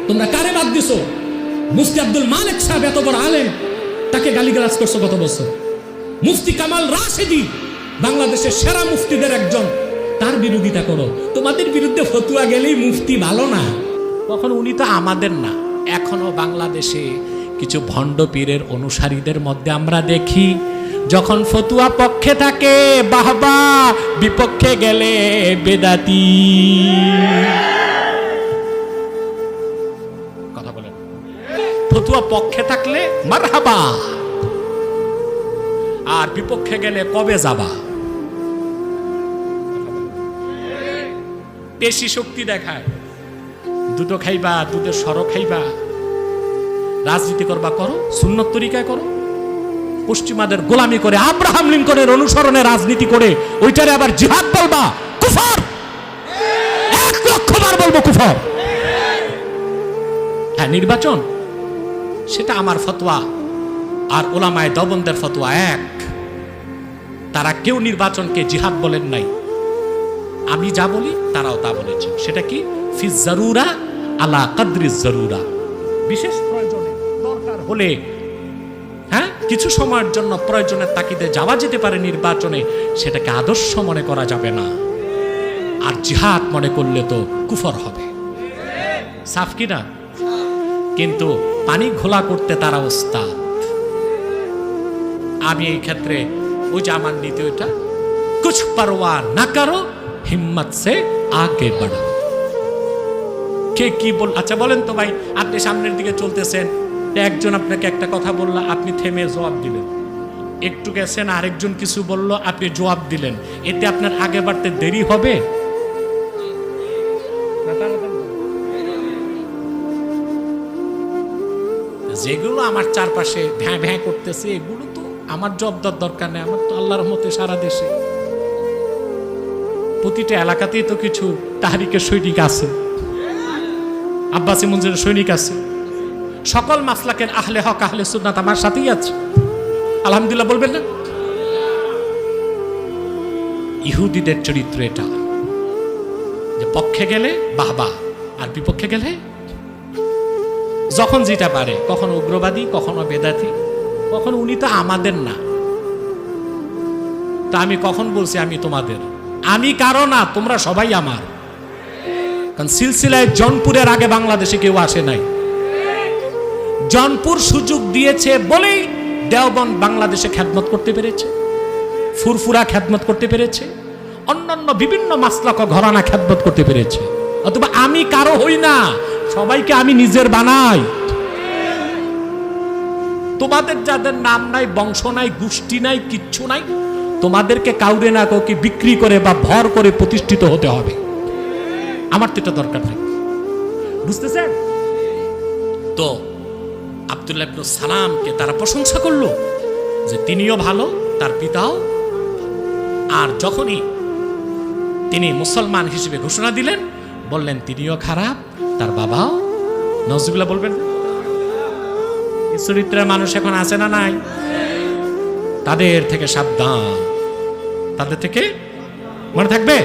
তোমরা কারে বাদ দিছো? মুফতি আব্দুল মালিক সাহেব এত বড় আলেম, তাকে গালিগালাজ করছো কত বছর। মুফতি কামাল রাশেদি বাংলাদেশের সেরা মুফতিদের একজন, তার বিরোধিতা করো। তোমাদের বিরুদ্ধে ফতুয়া গেলেই মুফতি ভালো না। কখন উনি তো আমাদের না। এখনো বাংলাদেশে কিছু ভণ্ড পীরের অনুসারীদের মধ্যে আমরা দেখি, যখন ফতুয়া পক্ষে থাকে বাহবা, বিপক্ষে গেলে বেদাতি। কথা বলেন, ফতুয়া পক্ষে থাকলে মারহাবা, আর বিপক্ষে গেলে কবে যাবা। পেশি শক্তি দেখায়, দুটো খাইবা, দুধের সর খাইবা, রাজনীতি করবা করো, সুন্নত তরিকায় করো। পশ্চিমাদের গোলামি করে, আব্রাহাম লিঙ্কনের অনুসরণে রাজনীতি করে ওইটারে আবার জিহাদ বলবা, কুফর। 1,00,000 বার বলবো কুফর। হ্যাঁ, নির্বাচন সেটা আমার ফতোয়া আর ওলামায়ে দেওবন্দের ফতোয়া এক। তারা কেউ নির্বাচনকে জিহাদ বলেন নাই। আমি যা বলি তারাও তা বলেছে। সেটা কি? ফি জারুরা আলা কদরি জারুরা। বিশেষ প্রয়োজনে, দরকার হলে, হ্যাঁ, কিছু সময়ের জন্য প্রয়োজনের তাকিদে যাওয়া যেতে পারে নির্বাচনে, সেটাকে আদর্শ মনে করা যাবে না। আর জিহাদ মনে করলে তো কুফর হবে। সাফ কি না? কিন্তু পানি ঘোলা করতে তারা ওস্তাদ। আমি এই ক্ষেত্রে ওই যে আমার নীতি ওইটা, কুছ পারওয়া না করো, হিম্মত সে আগে বাড়ো। কে কি বল? আচ্ছা বলেন তো ভাই, আপনি সামনের দিকে চলতেছেন, একজন আপনাকে একটা কথা বললো, আপনি থেমে জবাব দিলেন। একটু গেছেন, আরেকজন কিছু বলল, আপনি জবাব দিলেন। এতে আপনার আগে বাড়তে দেরি হবে? যেগুলো আমার চারপাশে ভ্যাঁ ভ্যাঁ করতেছে, এগুলো তো আমার জবাব দেওয়ার দরকার নেই। আমার তো আল্লাহর রহমতে সারা দেশে প্রতিটা এলাকাতেই তো কিছু তাহরিকের সৈনিক আছে, আব্বাসী মঞ্জিলের সৈনিক আছে। সকল মাসলাকের আহলে হক, আহলে সুন্নাত আমার সাথেই আছে। আলহামদুলিল্লাহ বলবেন না? ইহুদিদের চরিত্র এটা, যে পক্ষে গেলে বাহবা, আর বিপক্ষে গেলে যখন যেটা পারে, কখনো উগ্রবাদী, কখনো বেদাতি, কখনো উনি তো আমাদের না। তা আমি কখন বলছি আমি তোমাদের? আমি কারো না, তোমরা সবাই আমার। কারণ সিলসিলায় জনপুরের আগে বাংলাদেশে কেউ আসে নাই। জনপুর সুযোগ দিয়েছে বলেই দেওবন্দ বাংলাদেশে খেদমত করতে পেরেছে, ফুরফুরা খেদমত করতে পেরেছে, অন্যান্য বিভিন্ন মাসলাক ঘরানা খেদমত করতে পেরেছে। অথবা আমি কারো হই না, সবাইকে আমি নিজের বানাই। তোমাদের যাদের নাম নাই, বংশ নাই, গোষ্ঠী নাই, কিচ্ছু নাই, তোমাদেরকে কাউরে না কাউকে বিক্রি করে বা ভর করে প্রতিষ্ঠিত হতে হবে। আমার তো এটা দরকার নেই, বুঝতেছেন তো? আব্দুল্লাহ ইবনে সালামকে তারা প্রশংসা করলো যে তিনিও ভালো, তার পিতাও। আর যখনই তিনি মুসলমান হিসেবে ঘোষণা দিলেন, বললেন তিনিও খারাপ, তার বাবাও। নজরুল্লাহ বলবেন। এই চরিত্রের মানুষ এখন আছে না নাই? তাদের থেকে সাবধান, তাদের থেকে মনে থাকবে।